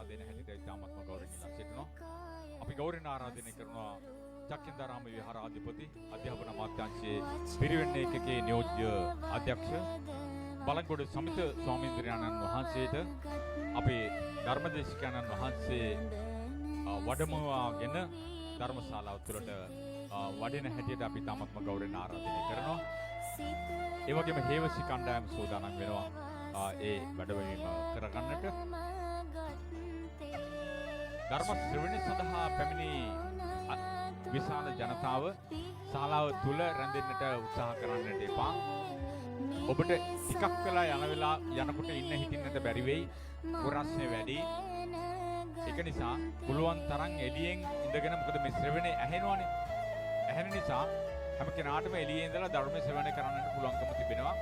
දෙන හැටියට ඉතාමත්ම ගෞරවයෙන් ඉල්ලා සිටිනවා. අපි ගෞරවයෙන් ආරාධනය කරනවා චක්කින්දාරාම විහාරාධිපති අධ්‍යාපන අමාත්‍යාංශයේ පිරිවෙන් ඒකකයේ නියෝජ්‍ය අධ්‍යක්ෂ බලංගොඩ සමිත ස්වාමීන්ද්‍රයන්න් වහන්සේට අපේ ධර්මදේශකයන්න් වහන්සේ වඩමවාගෙන ධර්මශාලාව තුළට වඩින හැටියට අපි ඉතාමත්ම ගෞරවයෙන් ආරාධනය කරනවා. ඒ වගේම හේවසි කණ්ඩායම සූදානම් වෙනවා ඒ වැඩවීම කරගන්නට. ධර්ම ශ්‍රවණය සඳහා පැමිණි විශාල ජනතාව ශාලාව තුල රැඳෙන්නට උත්සාහ කරන්නට එපා. ඔබට ටිකක් වෙලා යනකොට ඉන්න හිටින්නට බැරි වෙයි. ප්‍රශ්නේ වැඩි. ඒක නිසා පුළුවන් තරම් එළියෙන් ඉඳගෙන මොකද මේ ශ්‍රවණය ඇහෙනවනේ. ඇහෙන නිසා හැම කෙනාටම එළියේ ඉඳලා ධර්ම ශ්‍රවණය කරන්නට පුළුවන්කම තිබෙනවා.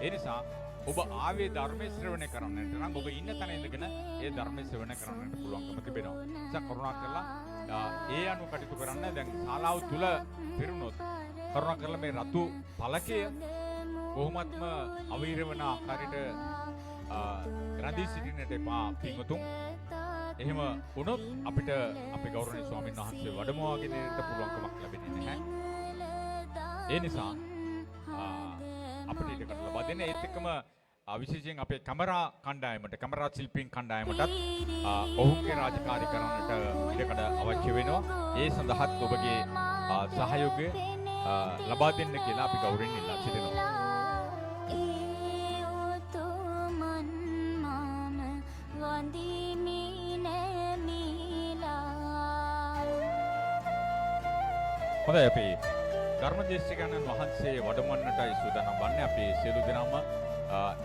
ඒ නිසා ඔබ ආවේ ධර්ම ශ්‍රවණය කරන්නට නම් ඔබ ඉන්න තැන ඉඳගෙන ඒ ධර්ම ශ්‍රවණය කරන්නට පුළුවන්කම තිබෙනවා. නිසා කරුණාකරලා ඒ අනුව කටයුතු කරන්න. දැන් ශාලාව තුල පිරුණොත් කරුණාකරලා මේ රතු පළකය කොහොමත්ම අවීරවන ආකාරයට රැඳී සිටින්නට එපා පින්වතුන්. එහෙම වුණොත් අපිට අපේ ගෞරවනීය ස්වාමීන් වහන්සේ වැඩමවාගෙන ඉන්න පුළුවන්කමක් ලැබෙන්නේ නැහැ. ඒ නිසා අපිට ඒක ලබා දෙන්න. ඒත් එක්කම විශේෂයෙන් අපේ කැමරා කණ්ඩායමට කැමරා ශිල්පීන් කණ්ඩායමටත් ඔවුන්ගේ රාජකාරී කරන්නට ඉඩකඩ අවශ්‍ය වෙනවා. ඒ සඳහාත් ඔබගේ සහයෝගය ලබා දෙන්න කියලා අපි ගෞරවයෙන් ඉල්ලා සිටිනවා. හොඳයි අපි ධර්මදේශකයන්න් වහන්සේ වඩමවන්නටයි සූදානම් වන්නේ. අපි සියලු දෙනාම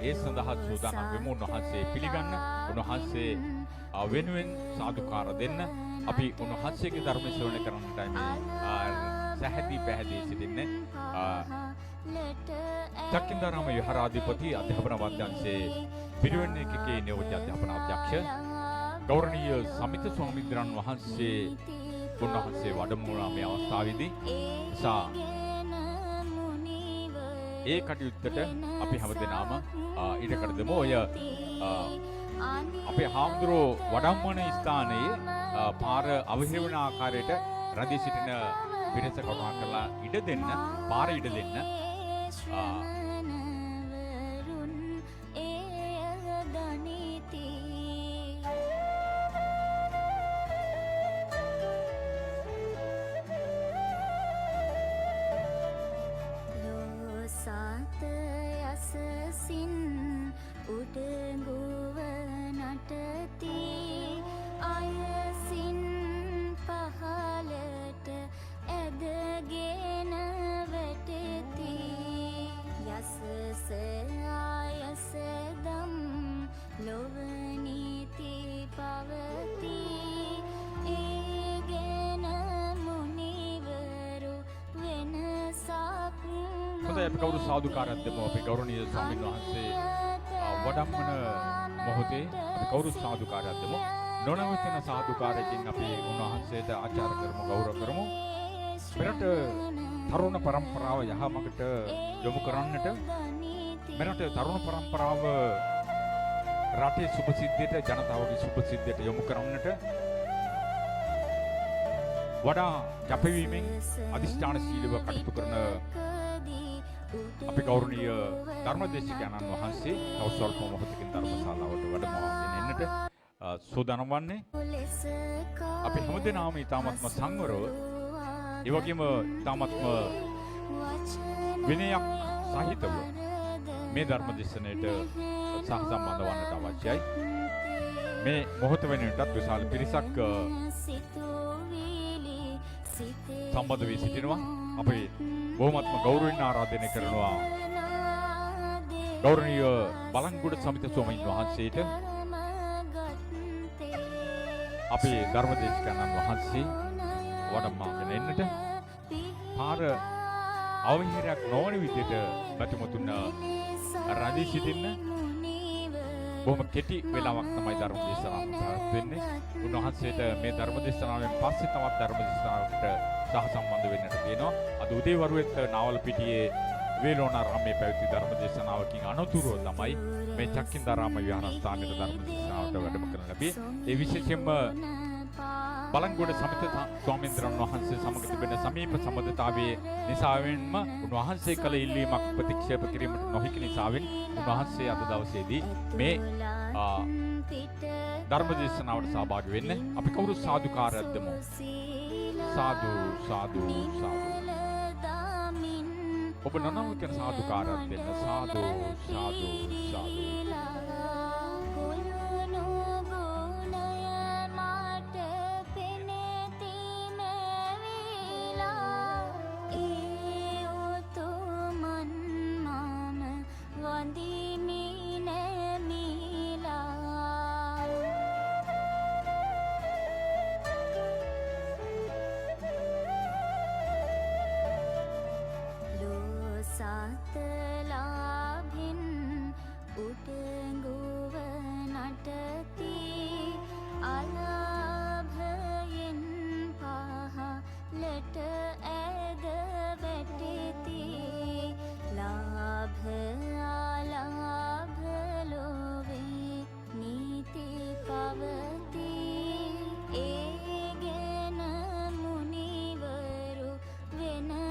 ඒ සඳහා සූදානම් වෙමු. උන්වහන්සේ පිළිගන්න, උන්වහන්සේ වෙනුවෙන් සාදුකාර දෙන්න. අපි උන්වහන්සේගේ ධර්ම ශ්‍රවණය කරන්නටයි මේ සැහැදී පැහැදී සිටින්නේ. චක්කින්දාරාම විහාරාධිපති අධ්‍යාපන අමාත්‍යාංශයේ පිරිවෙන් ඒකකයේ නියෝජ්‍ය අධ්‍යාපන අධ්‍යක්ෂ ගෞරවනීය සමිත ස්වාමීන්ද්‍රයන් වහන්සේ උන්වහන්සේ වඩමුණා මේ අවස්ථාවේදී. නිසා ඒ කටයුත්තට අපි හැමදෙනාම ඉඩකඩ දෙමු. ඔය අපේ හාමුදුරුවෝ වඩම්මන ස්ථානයේ පාර අවහිරවන ආකාරයට රැඳී සිටින පිරිස කරුණා කරලා ඉඩ දෙන්න, පාර ඉඩ දෙන්න. අපි කවුරු සාදුකාරයක් දෙමු. අපි ගෞරවනීය ස්වාමීන් වහන්සේ වඩම්මන මොහොතේ අපි කවුරු සාදුකාරයක් දෙමු. නොනවතින සාදුකාරයෙන් අපි උන්වහන්සේට ආචාර කරමු, ගෞරව කරමු. මෙරට තරුණ પરම්පරාව යහමඟට යොමු කරන්නට, මෙරට තරුණ પરම්පරාව රටේ සුභසිද්ධියට, ජනතාවගේ සුභසිද්ධියට යොමු කරන්නට වඩා කැපවීමෙන් අධිෂ්ඨානශීලීව කටයුතු කරන අපි ගෞරවනීය ධර්මදේශකයන්න් වහන්සේ තව ස්වල්ප මොහොතකින් ධර්මශාලාවට වැඩමවාගෙන එන්නට සූදානම් වන්නේ. අපි හැමදෙනාම ඉතාමත්ම සංවරව, ඒ වගේම ඉතාමත්ම විනයක් සහිතව මේ ධර්මදේශනයට සහසම්බන්ධ වන්නට අවශ්‍යයි. මේ මොහොත වෙනුවටත් විශාල පිරිසක් සම්බන්ධ වී සිටිනවා. අපි බොහොමත්ම ගෞරවයෙන් ආරාධනය කරනවා ගෞරවනීය බලංගොඩ සමිත ස්වාමීන් වහන්සේට අපේ ධර්මදේශකයන්න් වහන්සේ වඩම්මාගෙන එන්නට පාර අවහිරයක් නොවන විදිහට බැතිමතුන් රැඳී සිටින්න. බොහොම කෙටි වෙලාවක් තමයි ධර්ම දේශනාව පැවැත්වෙන්නේ. උන්වහන්සේට මේ ධර්ම දේශනාවෙන් පස්සේ තවත් ධර්ම දේශනාවකට සහසම්බන්ධ වෙන්නට තියෙනවා. අද උදේවරුෙත් නාවලපිටියේ වේලෝනාරාමයේ පැවති ධර්ම දේශනාවකින් අනතුරුව තමයි මේ චක්කින්දාරාම විහාරස්ථානයේ ධර්ම දේශනාවට සභාවට වැඩම කරන ලැබේ. ඒ විශේෂයෙන්ම බලංගොඩ සමිත ස්වාමීන් වහන්සේ සමග තිබෙන සමීප සම්බන්ධතාවයේ නිසාවෙන්ම උන්වහන්සේ කළ ඉල්ලීමක් ප්‍රතික්ෂේප කිරීමට නොහැකි නිසාවෙන් උන්වහන්සේ අද දවසේදී මේ ධර්ම දේශනාවට සහභාගී වෙන්න අපි කවුරු සාදුකාරයක් දෙමු. සාදු සාදු සාදු. ඔබ නනව කියන සාදුකාරයක් දෙන්න. සාදු සාදු සාදු.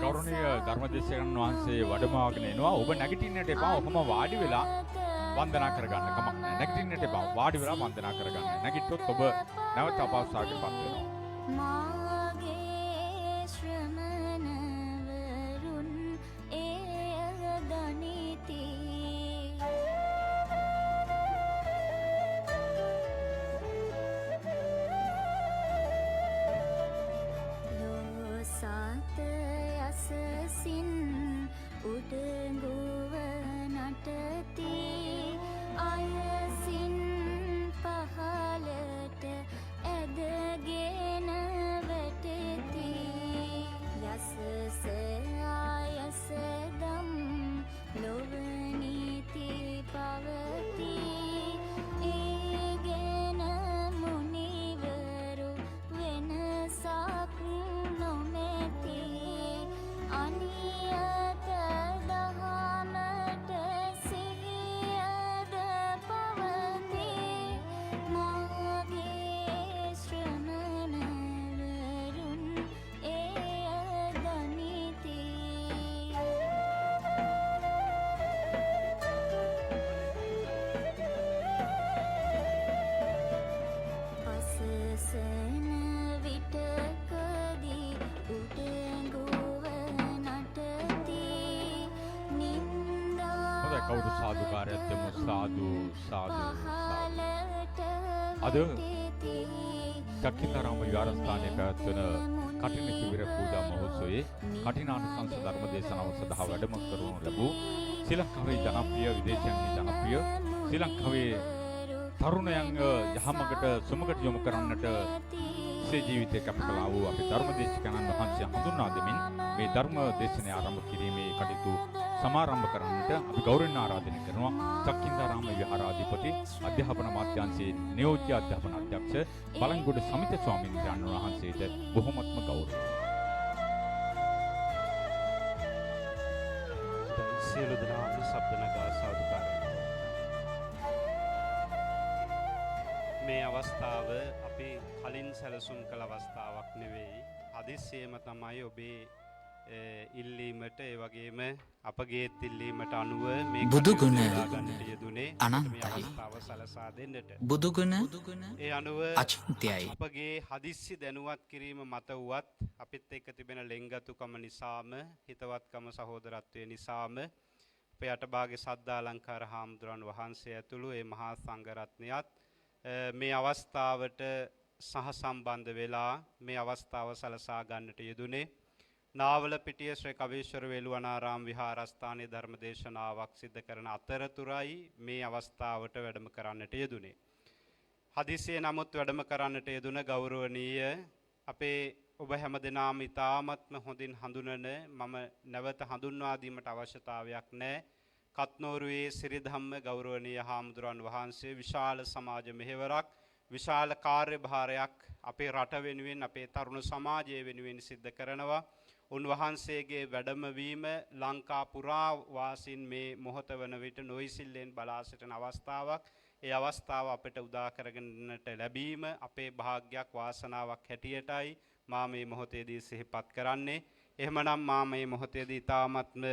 ගෞරවනීය ධර්මදේශකයන් වහන්සේ වැඩමවාගෙන එනවා. ඔබ නැගිටින්නට එපා. ඔහම වාඩි වෙලා වන්දනා කරගන්න. කමක් නැහැ. නැගිටින්නට එපා. වාඩි වෙලා වන්දනා කරගන්න. නැගිට්ටොත් ඔබ නැවත අපහසුතාවයකට පත් වෙනවා. කවුරු සාදුකාරයක් දෙමු. සාදු සාදු සාදු. අද චක්කින්දාරාම විහාරස්ථානයේ පැවැත්වෙන කඨින චිවිර පූජා මහෝත්සවයේ කඨිනානුසංස ධර්ම දේශනාව සඳහා වැඩම කරනු ලැබූ ශ්‍රී ලංකාවේ ජනප්‍රිය විදේශයන්හි ජනප්‍රිය ශ්‍රී ලංකාවේ තරුණයන් යහමකට සුමකට යොමු කරන්නට සේ ජීවිතය කැප කළා වූ අපේ ධර්මදේශකයන්න් වහන්සේ හඳුන්වා දෙමින් මේ ධර්ම දේශනය ආරම්භ කිරීමේ කටයුතු සමාරම්භ කරන්නට අපි ගෞරවයෙන් ආරාධනය කරනවා. චක්කින්දාරාම විහාරාධිපති අධ්‍යාපන අමාත්‍යාංශයේ නියෝජ්‍ය අධ්‍යාපන අධ්‍යක්ෂ බලංගොඩ සමිත ස්වාමීන් වහන්සේට බොහොමත්ම ගෞරවයි. සියලු දෙනාම සබ්දනගා සාදුකාරය. මේ අවස්ථාව අපි කලින් සැලසුම් කළ අවස්ථාවක් නෙවෙයි. හදිස්සියේම තමයි ඔබේ ඉල්ලීමට ඒ වගේම අපගේ ඉල්ලීමට අනුව මේ බුදුගුණ ගන්නට යෙදුනේ අනන්තයි. සලසා දෙන්නට. බුදුගුණ ඒ අනුව අචින්ත්‍යයි. අපගේ හදිස්සි දැනුවත් කිරීම මත වුවත් අපිත් එක්ක තිබෙන ලෙන්ගතුකම නිසාම හිතවත්කම සහෝදරත්වය නිසාම අපේ අටභාගේ සද්ධාලංකාර හාමුදුරන් වහන්සේ ඇතුළු ඒ මහා සංඝරත්නයත් මේ අවස්ථාවට සහසම්බන්ධ වෙලා මේ අවස්ථාව සලසා ගන්නට යෙදුනේ නාවල පිටිය ශ්‍රී කවීශ්වර වේළුවනාරාම විහාරස්ථානයේ ධර්ම දේශනාවක් සිදු කරන අතරතුරයි මේ අවස්ථාවට වැඩම කරන්නට යෙදුනේ. හදිසියේ නමුත් වැඩම කරන්නට යෙදුන ගෞරවනීය අපේ ඔබ හැමදෙනාම ඉතාමත්ම හොඳින් හඳුනන මම නැවත හඳුන්වා දීමට අවශ්‍යතාවයක් නැහැ. කත්නෝරුවේ සිරිධම්ම ගෞරවනීය හාමුදුරන් වහන්සේ විශාල සමාජ මෙහෙවරක් විශාල කාර්යභාරයක් අපේ රට වෙනුවෙන් අපේ තරුණ සමාජය වෙනුවෙන් සිද්ධ කරනවා. උන්වහන්සේගේ වැඩමවීම ලංකා පුරා වාසීන් මේ මොහොත වන විට නොයිසිල්ලෙන් බලා සිටින අවස්ථාවක්. ඒ අවස්ථාව අපිට උදා කරගන්නට ලැබීම අපේ භාග්යක් වාසනාවක් හැටියටයි මා මේ මොහොතේදී සිහිපත් කරන්නේ. එහෙමනම් මා මේ මොහොතේදී තාමත්ම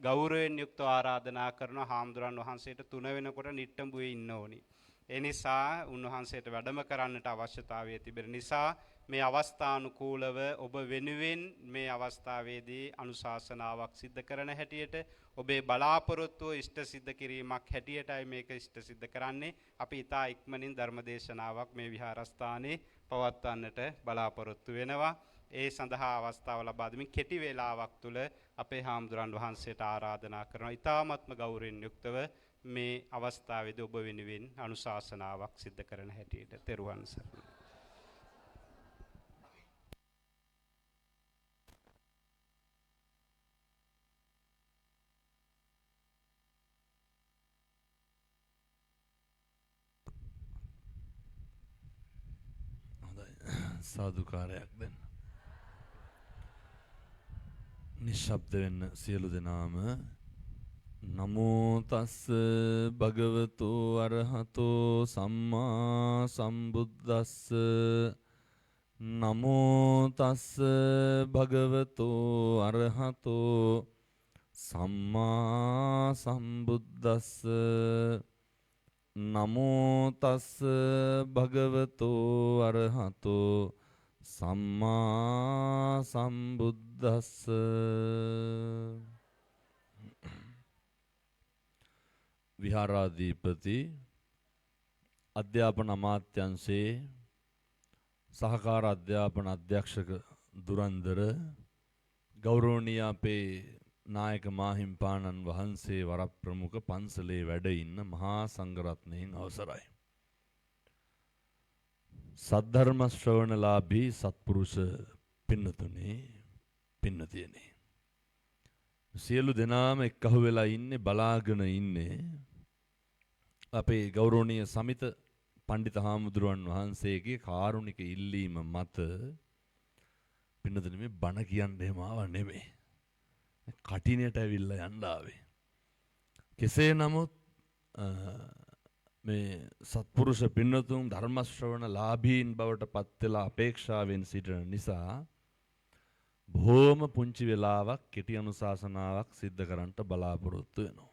ගෞරවයෙන් යුක්තව ආරාධනා කරන හාමුදුරන් වහන්සේට 3 වෙනකොට නිට්ටඹුවේ ඉන්න ඕනි. ඒ නිසා උන්වහන්සේට වැඩම කරන්නට අවශ්‍යතාවය තිබෙන නිසා මේ අවස්ථානුකූලව ඔබ වෙනුවෙන් මේ අවස්ථාවේදී අනුශාසනාවක් සිද්ධ කරන හැටියට ඔබේ බලාපොරොත්තුව ඉෂ්ට සිද්ධ කිරීමක් හැටියටයි මේක ඉෂ්ට සිද්ධ කරන්නේ. අපි ඊතා ඉක්මනින් ධර්මදේශනාවක් මේ විහාරස්ථානයේ පවත්වන්නට බලාපොරොත්තු වෙනවා. ඒ සඳහා අවස්ථාව ලබා දෙමින් කෙටි වේලාවක් තුල අපේ හාමුදුරන් වහන්සේට ආරාධනා කරනවා. ඊ타ත්ම ගෞරවයෙන් යුක්තව මේ අවස්ථාවේදී ඔබ වෙනුවෙන් අනුශාසනාවක් සිද්ධ කරන හැටියට තෙරුවන් සරණයි. සාදුකාරයක් දෙන්න. නිශ්ශබ්ද වෙන්න සියලු දෙනාම. නමෝ තස්ස භගවතු අරහතෝ සම්මා සම්බුද්දස්ස. නමෝ තස්ස භගවතු අරහතෝ සම්මා සම්බුද්දස්ස. නමෝ තස්ස භගවතෝ අරහතෝ සම්මා සම්බුද්දස්ස. විහාරාධිපති අධ්‍යාපන අමාත්‍යංශයේ සහකාර අධ්‍යාපන අධ්‍යක්ෂක දුරන්දර ගෞරවනීය අපේ නායක මාහිම්පාණන් වහන්සේ වරප්‍රමුඛ පන්සලේ වැඩ ඉන්න මහා සංඝරත්නයන් අවසරයි. සද්ධර්ම ශ්‍රවණලාභී සත්පුරුෂ පින්නතුනේ පින්නතියනේ. සියලු දෙනාම එක්කහු වෙලා ඉන්නේ බලාගෙන ඉන්නේ අපේ ගෞරවනීය සමිත පණ්ඩිත හාමුදුරුවන් වහන්සේගේ කාරුණික ඉල්ලීම මත පින්නතුනේ මේ බණ කියන්න එහෙම ආව නෙමෙයි. කටිනයට ඇවිල්ලා යන්න ආවේ. කෙසේ නමුත් මේ සත්පුරුෂ පින්නතුන් ධර්ම ශ්‍රවණ ලාභීන් බවට පත් වෙලා අපේක්ෂාවෙන් සිටින නිසා බොහොම පුංචි වෙලාවක් කෙටි අනුශාසනාවක් සිද්ධ කරන්නට බලාපොරොත්තු වෙනවා.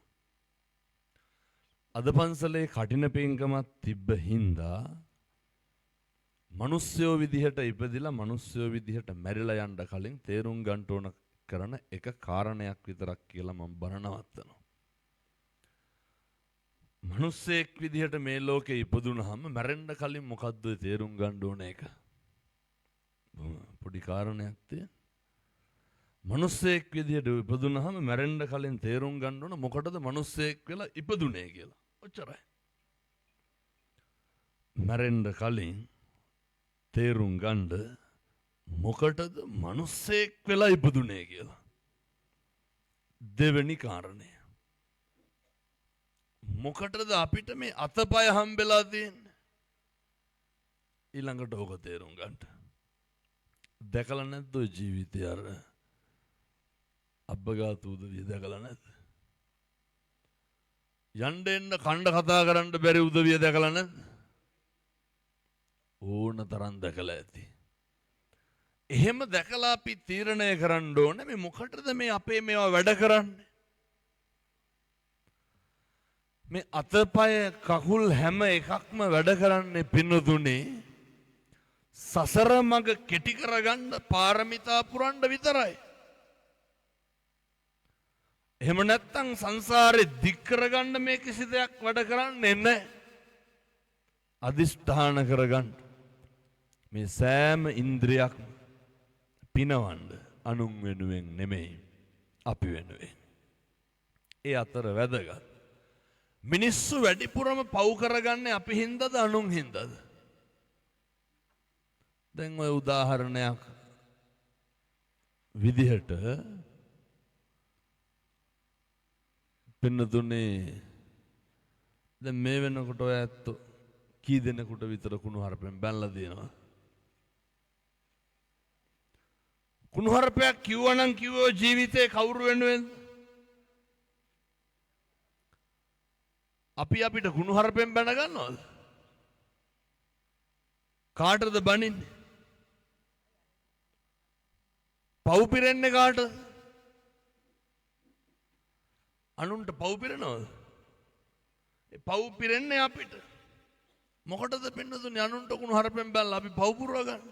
අද පන්සලේ කටින පින්කමක් තිබ්බ හින්දා මිනිස්සුયો විදිහට ඉපදිලා මිනිස්සුયો විදිහට මැරිලා යන්න කලින් තේරුම් ගන්න ඕන කරන එක කාරණයක් විතරක් කියලා මම බණ නවත්තනවා. මිනිස්සෙක් විදිහට මේ ලෝකේ ඉපදුනහම මැරෙන්න කලින් මොකද්ද තේරුම් ගන්න ඕන එක? පොඩි කාරණයක් තියෙන. මිනිස්සෙක් විදිහට ඉපදුනහම මැරෙන්න කලින් තේරුම් ගන්න ඕන මොකටද මිනිස්සෙක් වෙලා ඉපදුනේ කියලා. ඔච්චරයි. මැරෙන්න කලින් තේරුම් ගන්න මොකටද මිනිස්සෙක් වෙලා ඉපදුනේ කියලා. දෙවෙනි කාරණය. මොකටද අපිට මේ අතපය හම්බෙලා තියෙන්නේ? ඊළඟට ඕක තේරුම් ගන්න. දැකලා නැද්ද ඔය ජීවිතය අර අබ්බගාතු උදවිය දැකලා නැද්ද? යන්න එන්න කණ්ඩ කතා කරන්න බැරි උදවිය දැකලා නැද්ද? ඕන තරම් දැකලා ඇති. එහෙම දැකලා අපි තීරණය කරන්න ඕනේ මේ මොකටද මේ අපේ මේවා වැඩ කරන්නේ? මේ අතපය කකුල් හැම එකක්ම වැඩ කරන්නේ පින්නතුනේ සසර මඟ කෙටි කරගන්න පාරමිතා පුරන්න විතරයි. එහෙම නැත්නම් සංසාරේ දික් කරගන්න මේ කිසි දෙයක් වැඩ කරන්නේ නැහැ. අදිෂ්ඨාන කරගන්න මේ සෑම ඉන්ද්‍රියක්ම පිනවන්න අනුන් වෙනුවෙන් නෙමෙයි අපි වෙනුවෙන්. ඒ අතර වැදගත්. මිනිස්සු වැඩිපුරම පව් කරගන්නේ අපි හින්දාද අනුන් හින්දාද? දැන් ඔය උදාහරණයක් විදිහට පින්නතුනේ දැන් මේ වෙනකොට ඔය ඇත්තෝ කී දෙනෙකුට විතර කුණු හරපෙන් බැනලා දෙනවා? කුණු හරපයක් කිව්වනම් කිව්වෝ ජීවිතේ කවුරු වෙනුවෙන්ද? අපි අපිට කුණුහරුපෙන් බැන ගන්නවද? කාටද බනින්නේ? පව් පිරෙන්නේ කාටද? අනුන්ට පව් පිරෙනවද? ඒ පව් පිරෙන්නේ අපිට. මොකටද පින්නතුනේ අනුන්ට කුණුහරුපෙන් බැලලා අපි පව් පුරව ගන්න?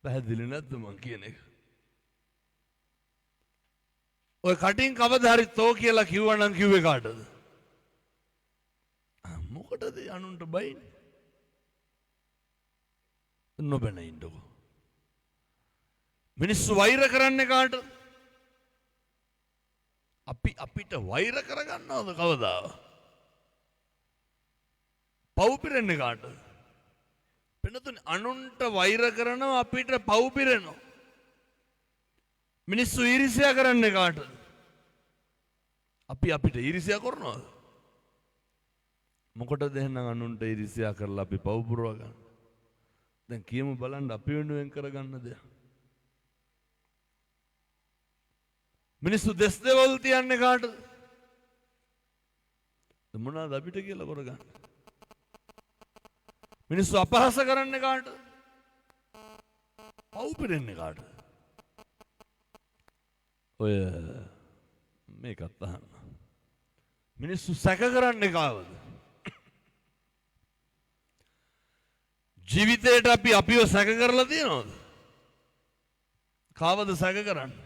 පැහැදිලි නැද්ද මං කියන එක? ඔය කටින් කවදා හරි තෝ කියලා කිව්වනම් කිව්වේ කාටද? මොකටද අනුන්ට බයින්නේ? නොබැන ඉන්නකො. මිනිස්සු වෛර කරන්නේ කාටද? අපි අපිට වෛර කරගන්නවද කවදා? පව් පිරෙන්නේ කාටද? පින්නතුනේ අනුන්ට වෛර කරනවා අපිට පව් පිරෙනවා. මිනිස්සු ඊර්ෂ්‍යා කරන්නේ කාටද? අපි අපිට ඊර්ෂ්‍යා කරනවද? මොකටද එහෙනම් අනුන්ට ඊර්ෂ්‍යා කරලා අපි පව් පුරව ගන්න? දැන් කියමු බලන්න අපි වෙනුවෙන් කරගන්න දෙයක්. මිනිස්සු දෙස් දෙවල් තියන්නේ කාටද? මොනවාද අපිට කියලා කරගන්න? මිනිස්සු අපහාස කරන්නේ කාටද? පව් පිරෙන්නේ කාටද? ඔය මේකත් අහන්න. මිනිස්සු සැක කරන්නේ කාවද? ජීවිතේට අපි අපිව සැක කරලා තියෙනවද? කාවද සැක කරන්නේ?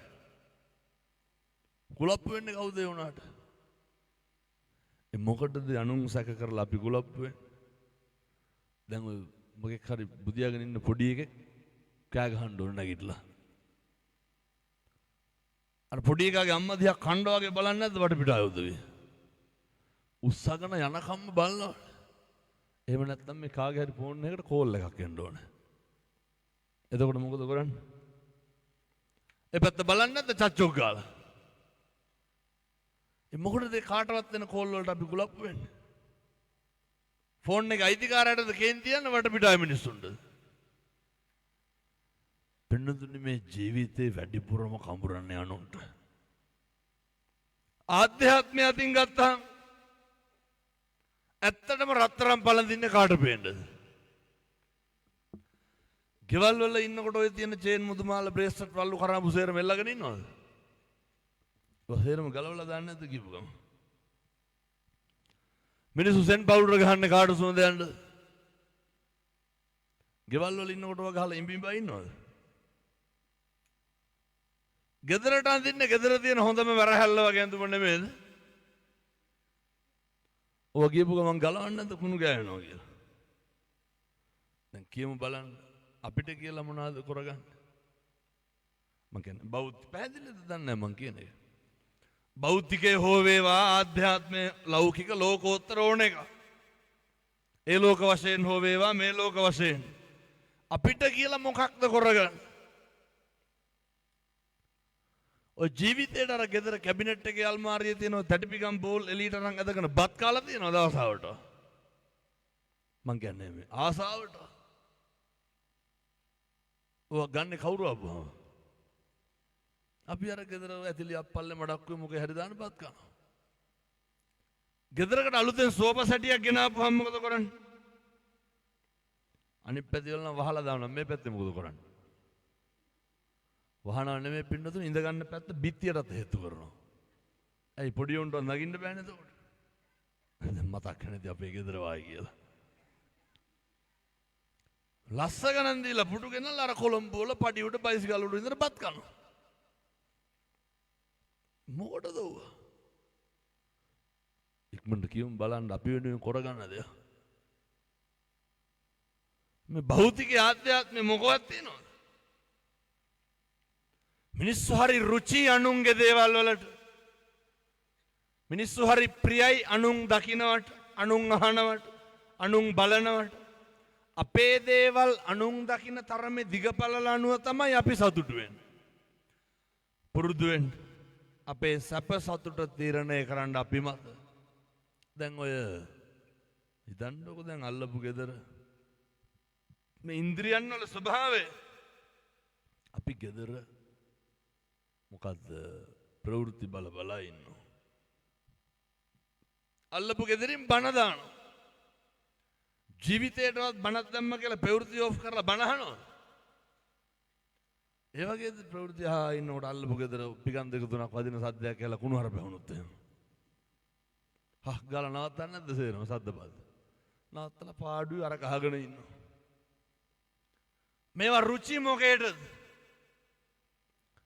කුලප්පු වෙන්නේ කවුද ඒ උනාට? ඒ මොකටද අනුන් සැක කරලා අපි කුලප්පු වෙන්නේ? දැන් ඔය මොකෙක් හරි බුදියාගෙන ඉන්න පොඩි එකෙක් කෑ ගහන්න ඕන නැගිටලා. අර පොඩි එකාගේ අම්මා දිහා කණ්ඩ වගේ බලන්නේ නැද්ද වටපිටාව උදේ? උස්සගෙන යනකම්ම බලනවා. එහෙම නැත්නම් මේ කාගේ හරි ෆෝන් එකකට කෝල් එකක් එන්න ඕනේ. එතකොට මොකද කරන්නේ? ඒ පැත්ත බලන්නේ නැද්ද චච්චොක් ගාලා? ඒ මොකටද කාටවත් වෙන කෝල් වලට අපි කුලප්පු වෙන්නේ? ෆෝන් එක අයිතිකාරයටද කේන්ති යන වටපිටාවේ මිනිස්සුන්ට? පින්නතුනි මේ ජීවිතේ වැඩිපුරම කඹරන්නේ අනුන්ට. ආධ්‍යාත්මය අතින් ගත්තාම ඇත්තටම රත්තරන් පළඳින්නේ කාට පේන්නද? ගෙවල් වල ඉන්නකොට ඔය තියෙන චේන් මුදුමාල බ්‍රේස්ලට් වල්ලු කරාබු සේරම එල්ලගෙන ඉන්නවද? ඔය සේරම ගලවලා දාන්නේ නැද්ද කිව්ව ගම? මිනිස්සු සෙන් පවුඩර් ගහන්නේ කාට සුවඳ යන්නද? ගෙවල් වල ඉන්නකොට ඔය ගහලා ඉඹිඹා ඉන්නවද? ගෙදරට අඳින්නේ ගෙදර තියෙන හොඳම වැරහැල්ල වගේ ඇඳුම නෙමෙයිද? ඔය කියපු ගමන් ගලවන්නේ නැද්ද කුණු ගෑවෙනවා කියලා? දැන් කියමු බලන්න අපිට කියලා මොනවද කරගන්නේ? මං කියන්නේ බෞද්ධ පැහැදිලිද දන්නේ මං කියන එක. බෞද්ධිකේ හෝ වේවා ආධ්‍යාත්මය ලෞකික ලෝකෝත්තර ඕන එක. ඒ ලෝක වශයෙන් හෝ වේවා මේ ලෝක වශයෙන් අපිට කියලා මොකක්ද කරගන්නේ? ඔය ජීවිතේට අර ගෙදර කැබිනට් එකේ අල්මාරියේ තියෙන තැටිපිකම් බෝල් එලීට අරන් ඇදගෙන බත් කාලා තියෙනවා දවසාවට. මං කියන්නේ මේ ආසාවට. ඔය ගන්නේ කවුරු ආවම? අපි අර ගෙදර ඇතිලි අප්පල්ලේ මඩක්කුවේ මොකේ හරි දාන බත් කනවා. ගෙදරකට අලුතෙන් සෝපා සැටියක් ගෙනාපුවම මොකද කරන්නේ? අනිත් පැත්තේ වල නම් වහලා දානවා. මේ පැත්තේ මොකද කරන්නේ? වහනවා නෙමෙයි පින්නතුනේ ඉඳ ගන්න පැත්ත බිත්තියටත් හේතු කරනවා. ඇයි පොඩි උන්ට නගින්න බෑනේ එතකොට? දැන් මතක් නැති අපේ ගෙදර වායි කියලා. ලස්ස ගණන් දීලා පුටු ගෙනල්ලා අර කොළඹ වල පඩි උඩ බයිසිකල් උඩ ඉඳලා බත් කනවා. මොකටද ඔව? ඉක්මනට කියමු බලන්න අපි වෙනුවෙන් කරගන්න දෙයක්. මේ භෞතික ආධ්‍යාත්මේ මොකවත් තියෙනවද? මිනිස්සු හරි රුචි අනුන්ගේ දේවල් වලට. මිනිස්සු හරි ප්‍රියයි අනුන් දකින්නවට, අනුන් අහනවට, අනුන් බලනවට. අපේ දේවල් අනුන් දකින්න තරමේ දිගපළල අනුව තමයි අපි සතුටු වෙන්නේ. පුරුදු වෙන්න. අපේ සැප සතුට තීරණය කරන්න අපි මත. දැන් ඔය හිතන්නකො දැන් අල්ලපු ගෙදර මේ ඉන්ද්‍රියන් වල ස්වභාවය අපි ගෙදර මොකද්ද ප්‍රවෘත්ති බල බල ඉන්නවා. අල්ලපු ගෙදරින් බණ දානවා. ජීවිතේටවත් බණක් දැම්ම කියලා ප්‍රවෘත්ති ඔෆ් කරලා බණ අහනවා. ඒ වගේ ප්‍රවෘත්ති අහා ඉන්නකොට අල්ලපු ගෙදර පිගන් දෙක තුනක් වදින සද්දයක් කියලා කුණු හරප වුණොත් එහෙම. හා ගාලා නවත්තන්නේ නැද්ද සේරම සද්දපද? නවත්තලා පාඩුවේ අර ගහගෙන ඉන්නවා. මේවා රුචි මොකේද?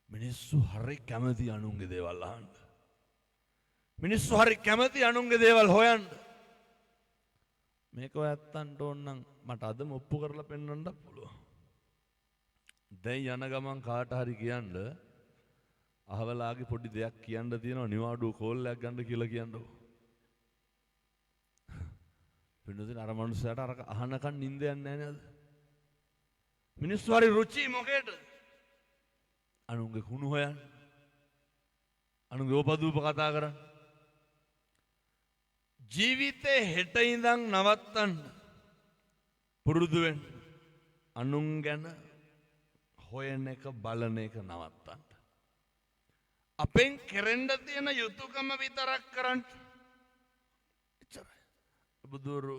මිනිස්සු හරි කැමති අනුන්ගේ දේවල් අහන්න. මිනිස්සු හරි කැමති අනුන්ගේ දේවල් හොයන්න. මේක ඔයත්තන්ට ඕන නම් මට අදම ඔප්පු කරලා පෙන්වන්නත් පුළුවන්. දැන් යන ගමන් කාට හරි කියන්න අහවලාගේ පොඩි දෙයක් කියන්න තියෙනවා නිවාඩුව කෝල්ලයක් ගන්න කියලා කියන්නකො. පින්නදින අර මනුස්සයාට අර අහනකන් නිින්ද යන්නේ නැහැ නේද? මිනිස්සු හරි රුචි මොකේද? අනුන්ගේ කුණු හොයන්න. අනුන්ගේ ඕපදූප කතා කරන්න. ජීවිතේ හෙට ඉඳන් නවත්තන්න පුරුදු වෙන්න. අනුන් ගැන හොයන එක බලන එක නවත්තන්න. අපෙන් කෙරෙන්න තියෙන යුතුයකම විතරක් කරන්න. එච්චරයි. බුදුරු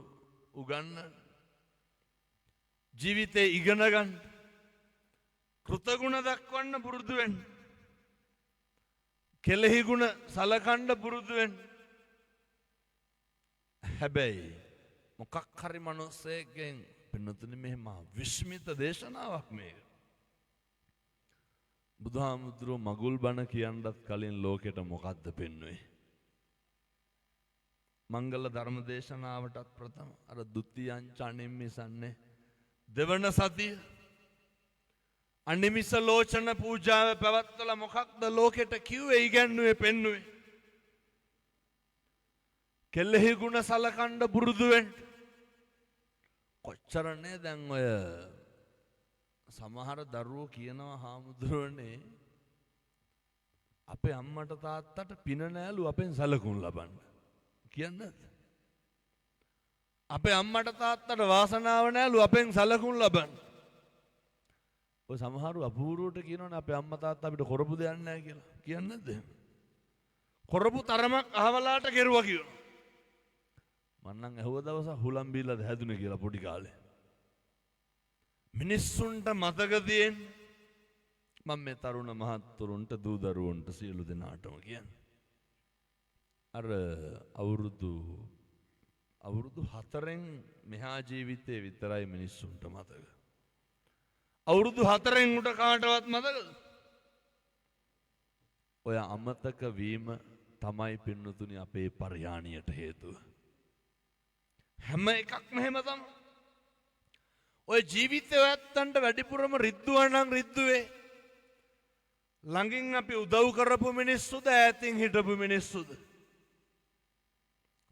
උගන්වන ජීවිතේ ඉගෙන ගන්න. කෘතගුණ දක්වන්න පුරුදු වෙන්න. කෙලෙහි ගුණ සලකන්න පුරුදු වෙන්න. හැබැයි මොකක් හරි මනුස්සයෙක්ගෙන් පින්නතුනි මෙහෙම විස්මිත දේශනාවක් මේක. බුදුහාමුදුරුවෝ මගුල් බණ කියන්නත් කලින් ලෝකෙට මොකද්ද පෙන්වුවේ? මංගල ධර්ම දේශනාවටත් ප්‍රථම අර ဒုတိ යං චනිම්මිසන්නේ දෙවන සතිය අනිමිස ලෝචන පූජාව පැවැත්වලා මොකක්ද ලෝකෙට කිව්වේ ඉගැන්නුවේ පෙන්වුවේ? කෙල්ලෙහි ගුණ සලකන්න පුරුදු වෙන්න. කොච්චරනේ දැන් ඔය සමහර දරුවෝ කියනවා හාමුදුරුවනේ අපේ අම්මට තාත්තට පින නෑලු අපෙන් සලකුණු ලබන්න. කියන්නේ අපේ අම්මට තාත්තට වාසනාව නෑලු අපෙන් සලකුණු ලබන්න. ඔය සමහරු අපූර්වවට කියනවනේ අපේ අම්මා තාත්තා අපිට කරපු දෙයක් නෑ කියලා. කියන්නේ නැද්ද? කරපු තරමක් අහවලාට කෙරුවා කියනවා. මම නම් ඇහුව දවසක් හුලම් බීලාද හැදුනේ කියලා පොඩි කාලේ. මිනිස්සුන්ට මතක තියෙන මම මේ තරුණ මහත්තුරුන්ට දූ දරුවන්ට සියලු දෙනාටම කියන්නේ. අර අවුරුදු 4න් මෙහා ජීවිතේ විතරයි මිනිස්සුන්ට මතක. අවුරුදු 4න් උඩ කාටවත් මතකද? ඔය අමතක වීම තමයි පින්නතුනි අපේ පරිහානියට හේතුව. හැම එකක්ම එහෙම තමයි. ඔය ජීවිතේ ඔයත්තන්ට වැඩිපුරම රිද්දුවා නම් රිද්දුවේ ළඟින් අපි උදව් කරපු මිනිස්සුද ඈතින් හිටපු මිනිස්සුද?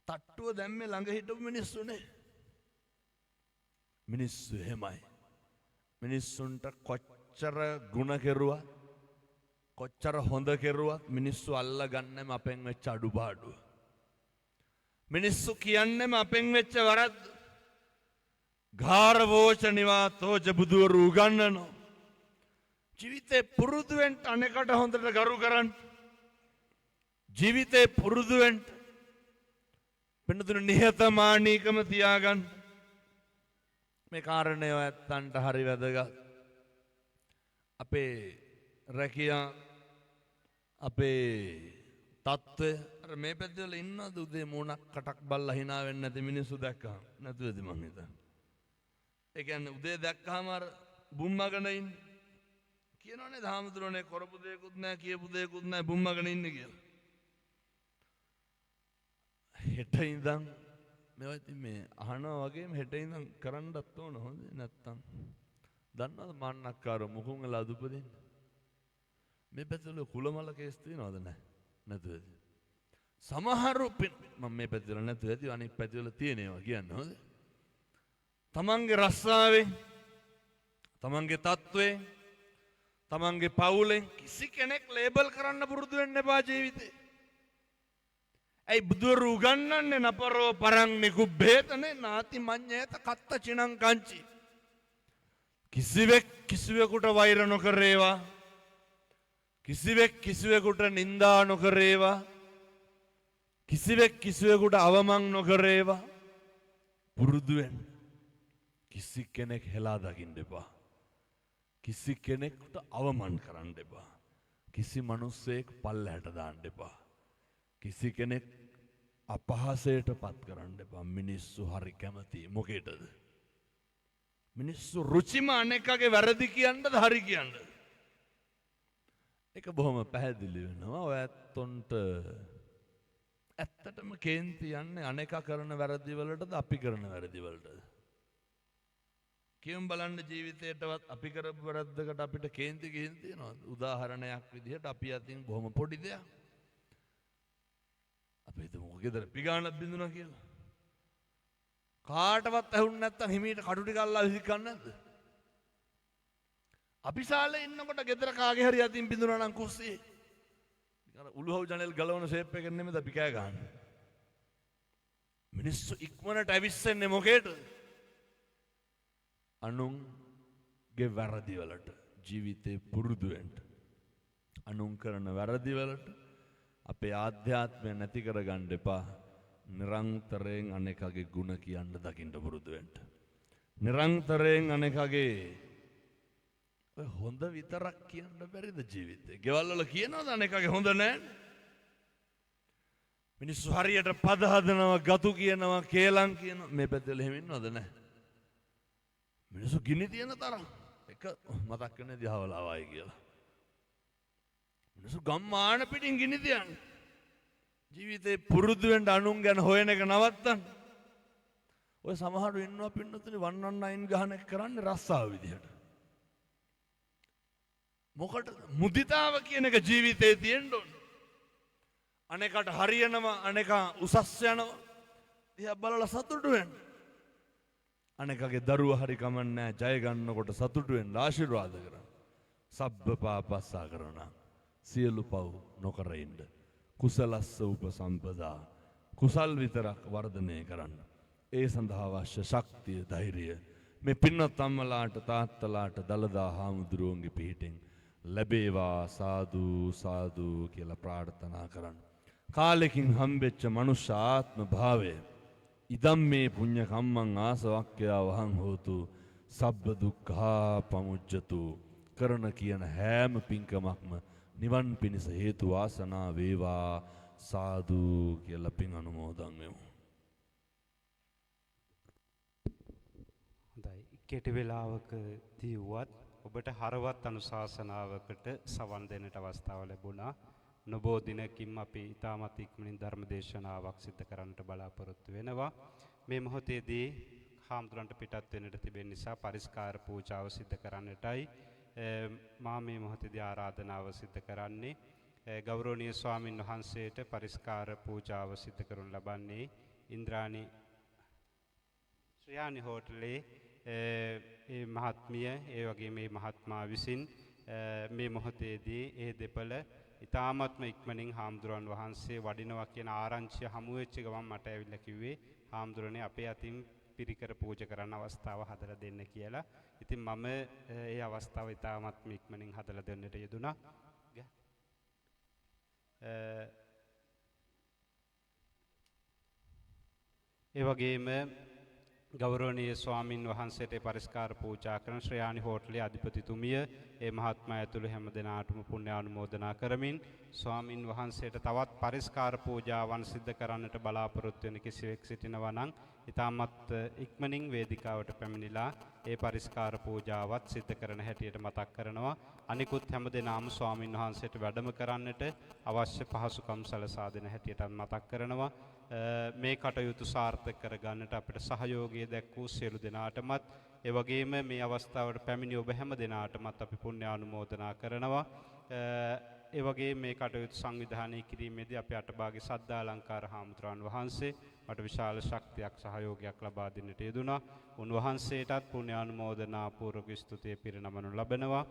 තට්ටුව දැම්මේ ළඟ හිටපු මිනිස්සුනේ. මිනිස්සු එහෙමයි. මිනිස්සුන්ට කොච්චර ගුණ කෙරුවා කොච්චර හොඳ කෙරුවත් මිනිස්සු අල්ලගන්නෙම අපෙන් වෙච්ච අඩුපාඩුව. මිනිස්සු කියන්නෙම අපෙන් වෙච්ච වරද්ද. ගාරවෝචනිවා තෝජ බුදුවරු උගන්වනවා. ජීවිතේ පුරුදු වෙන්න අනෙකට හොඳට ගරු කරන්න. ජීවිතේ පුරුදු වෙන්න වෙනතුන නිහතමානීකම තියාගන්න. මේ කාරණේ ඔයත්තන්ට හරි වැදගත්. අපේ රැකියා අපේ තත්ත්වය අර මේ පැත්තවල ඉන්නවද උදේ මූණක් කටක් බල්ලා hina වෙන්නේ නැති මිනිස්සු දැක්කම නැතුවද මං හිතන්නේ. ඒ කියන්නේ උදේ දැක්කම අර බුම්මගෙන ඉන්නේ. කියනවනේ ධාමතුරුනේ කරපු දෙයක්වත් නැහැ කියපු දෙයක්වත් නැහැ බුම්මගෙන ඉන්නේ කියලා. හෙට ඉඳන් මේවා ඉතින් මේ අහනවා වගේම හෙට ඉඳන් කරන්නත් ඕන හොඳ නැත්තම් දන්නවද මන්නක්කාර මුකුන් වල අදුපදින්න මේ පැත්තවල කුලමල කේස් තියනවද නැහැ නැතුවද සමහරු මම මේ පැත්තවල නැතුව ඇති අනිත් පැත්තවල තියෙනවා කියන්නේ හොඳ තමන්ගේ රස්සාවෙන් තමන්ගේ තත්ත්වේ තමන්ගේ පවුලෙන් කිසි කෙනෙක් ලේබල් කරන්න පුරුදු වෙන්න එපා ජීවිතේ. ඇයි බුදුවරු උගන්වන්නේ නපරෝ පරං නිකුබ්බේතනේ නාති මඤ්ඤේත කත්ත චිනං කංචි. කිසිවෙක් කිසිවෙකුට වෛර නොකරේවා. කිසිවෙක් කිසිවෙකුට නින්දා නොකරේවා. කිසිවෙක් කිසිවෙකුට අවමන් නොකරේවා පුරුදු වෙන්න. කිසි කෙනෙක් හෙලා දකින්න එපා. කිසි කෙනෙකුට අවමන් කරන්න එපා. කිසි මිනිස්සෙක් පල්ලහැට දාන්න එපා. කිසි කෙනෙක් අපහාසයට පත් කරන්න එපා. මිනිස්සු හරි කැමති මොකේද? මිනිස්සු රුචිම අනෙක්ගේ වැරදි කියන්නද හරි කියන්නද? ඒක බොහොම පැහැදිලි වෙනවා. ඔය ඇත්තොන්ට ඇත්තටම කේන්ති යන්නේ අනෙක කරන වැරදි වලටද අපි කරන වැරදි වලටද? කියමු බලන්න ජීවිතේටවත් අපි කරපු වැරද්දකට අපිට කේන්ති ගිහින් තියෙනවා. උදාහරණයක් විදිහට අපි අතින් බොහොම පොඩි දෙයක්. අපි හිතමු ගෙදර පිගානක් බින්දුනා කියලා. කාටවත් ඇහුන්නේ නැත්තම් හිමීට කටු ටික අල්ලලා විසිකන්නේ නැද්ද? අපි ශාලේ ඉන්නකොට ගෙදර කාගේ හරි අතින් බින්දුනා නම් කුස්සියේ. අර උළුහව් ජනෙල් ගලවන ෂේප් එකෙන් නෙමෙයිද අපි කෑ ගහන්නේ. මිනිස්සු ඉක්මනට ඇවිස්සෙන්නේ මොකේද? අනුන්ගේ වැරදි වලට ජීවිතේ පුරුදු වෙන්න. අනුන් කරන වැරදි වලට අපේ ආධ්‍යාත්මය නැති කරගන්න එපා. නිරන්තරයෙන් අනෙකගේ ಗುಣ කියන්න දකින්න පුරුදු වෙන්න. නිරන්තරයෙන් අනෙකගේ හොඳ විතරක් කියන්න බැරිද ජීවිතේ? ගෙවල් වල කියනවද අනෙකගේ හොඳ නැහැ? මිනිස්සු හරියට පද හදනවා, ගතු කියනවා, කේලම් කියනවා. මේ පැත්තේ එහෙම ඉන්නවද නැහැ? මිනිස්සු ගිනි තියන තරම් එක මතක් වෙන්නේ දිහවල ආවයි කියලා. මිනිස්සු ගම්මාන පිටින් ගිනි තියන්නේ. ජීවිතේ පුරුදු වෙන්න අනුන් ගැන හොයන එක නවත්තන්න. ඔය සමහරු ඉන්නවා පින්නතුනි 119 ගහන එක කරන්නේ රස්සාව විදියට. මොකටද? මුදිතාව කියන එක ජීවිතේ තියෙන්න ඕන. අනේකට හරියනවා, අනේක උසස් යනවා. දිහා බලලා සතුටු වෙන්න. අනෙකගේ දරුවා හරි කමන්නේ ජය ගන්නකොට සතුටු වෙන්න ආශිර්වාද කරන්න. සබ්බ පාපස්සා කරන සියලු පව් නොකර ඉන්න. කුසලස්ස උපසම්පදා කුසල් විතරක් වර්ධනය කරන්න. ඒ සඳහා අවශ්‍ය ශක්තිය, ධෛර්යය මේ පින්වත් අම්මලාට තාත්තලාට දලදා හාමුදුරුවන්ගේ පිහිටෙන් ලැබේවා සාදු සාදු කියලා ප්‍රාර්ථනා කරන්න. කාලෙකින් හම්බෙච්ච මනුෂ්‍ය ආත්ම භාවය ඉදම් මේ පුඤ්ඤ කම්මං ආසවක්ඛ්‍යා වහං හෝතු සබ්බ දුක්ඛා පමුජ්ජතු. කරන කියන හැම පින්කමක්ම නිවන් පිණිස හේතු වාසනා වේවා සාදු කියලා පින් අනුමෝදන් වෙමු. හොඳයි. කෙටි වේලාවකදී වුවත් ඔබට හරවත් අනුශාසනාවකට සවන් දෙන්නට අවස්ථාව ලැබුණා. නොබෝ දිනකින් අපි ඊටමත් ඉක්මනින් ධර්ම දේශනාවක් සිදු කරන්නට බලාපොරොත්තු වෙනවා. මේ මොහොතේදී හාමුදුරන්ට පිටත් වෙන්නට තිබෙන නිසා පරිස්කාර පූජාව සිදු කරන්නටයි මා මේ මොහොතේදී ආරාධනාව සිදු කරන්නේ. ගෞරවනීය ස්වාමින් වහන්සේට පරිස්කාර පූජාව සිදු කරනු ලබන්නේ ඉන්ද්‍රාණි ශ්‍රියානි හෝටලේ ඒ මහත්මිය ඒ වගේ මේ මහත්මා විසින් මේ මොහොතේදී ඒ දෙපළ ඉතාමත්ම ඉක්මනින් හාමුදුරන් වහන්සේ වඩිනවා කියන ආරංචිය හමු වෙච්ච ගමන් මට ඇවිල්ලා කිව්වේ හාමුදුරනේ අපේ අතින් පිරිකර පූජා කරන්න අවස්ථාව හදලා දෙන්න කියලා. ඉතින් මම ඒ අවස්ථාව ඉතාමත්ම ඉක්මනින් හදලා දෙන්නට යෙදුණා. ඒ වගේම ගෞරවනීය ස්වාමින් වහන්සේට පරිස්කාර පූජා කරන ශ්‍රේයානි හෝටලේ අධිපතිතුමිය ඒ මහත්මයා ඇතුළු හැම දෙනාටම පුණ්‍ය ආනුමෝදනා කරමින් ස්වාමින් වහන්සේට තවත් පරිස්කාර පූජාවන් සිදු කරන්නට බලාපොරොත්තු වෙන කිසිවෙක් සිටිනවා නම් ඊටමත් ඉක්මනින් වේදිකාවට පැමිණිලා ඒ පරිස්කාර පූජාවත් සිදු කරන හැටියට මතක් කරනවා. අනිකුත් හැම දෙනාම ස්වාමින් වහන්සේට වැඩම කරන්නට අවශ්‍ය පහසුකම් සලසා දෙන හැටියට මතක් කරනවා. මේ කටයුතු සාර්ථක කරගන්නට අපිට සහයෝගය දැක්වූ සියලු දෙනාටමත් ඒ වගේම මේ අවස්ථාවට පැමිණි ඔබ හැම දෙනාටමත් අපි පුණ්‍ය ආනුමෝදනා කරනවා. ඒ වගේ මේ කටයුතු සංවිධානය කිරීමේදී අපේ අටභාගයේ සද්ධාලංකාර හාමුදුරන් වහන්සේ මට විශාල ශක්තියක් සහයෝගයක් ලබා දෙන්නට යෙදුණා. උන්වහන්සේටත් පුණ්‍ය ආනුමෝදනා පූර්වක ස්තුතිය පිරිනමනු ලබනවා.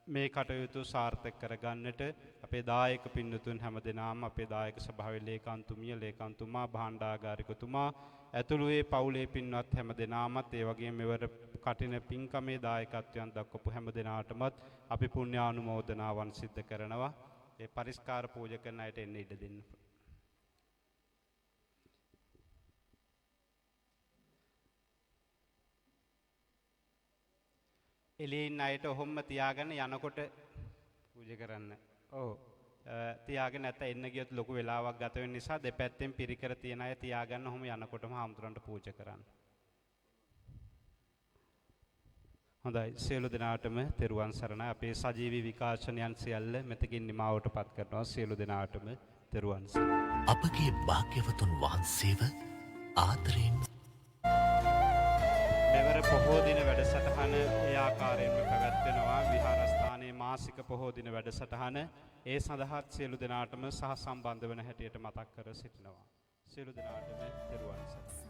මේ කටයුතු සාර්ථක කරගන්නට අපේ දායක පින්නතුන් හැමදෙනාම අපේ දායක සභාවේ ලේකම්තුමිය ලේකම්තුමා භාණ්ඩාගාරිකතුමා ඇතුළු ඒ පවුලේ පින්වත් හැමදෙනාමත් ඒ වගේම මෙවර කටින පින්කමේ දායකත්වයන් දක්වපු හැමදෙනාටමත් අපි පුණ්‍යානුමෝදනාවන් සිද්ධ කරනවා. ඒ පරිස්කාර පූජා කරන අයට එන්න ඉඩ දෙන්න. එළියේ ඉන්න අයට ඔහොම තියාගෙන යනකොට පූජා කරන්න. ඔව්. තියාගෙන නැත්නම් එන්න ගියොත් ලොකු වෙලාවක් ගත වෙන නිසා දෙපැත්තෙන් පිරිකර තියන අය තියාගන්න ඔහොම යනකොටම හාමුදුරන්ට පූජා කරන්න. හොඳයි සියලු දෙනාටම තෙරුවන් සරණයි. අපේ සජීවී විකාශනයන් සියල්ල මෙතකින් නිමාවටපත් කරනවා. සියලු දෙනාටම තෙරුවන් සරණයි. අපගේ භාග්‍යවතුන් වහන්සේව ආදරයෙන් මෙවර පොහෝ දින වැඩසටහන ඒ ආකාරයෙන්ම පැවැත්වෙනවා. විහාරස්ථානයේ මාසික පොහෝ දින වැඩසටහන ඒ සඳහාත් සියලු දෙනාටම සහ සම්බන්ධ වන හැටියට මතක් කර සිටිනවා. සියලු දෙනාටම තෙරුවන් සරණයි.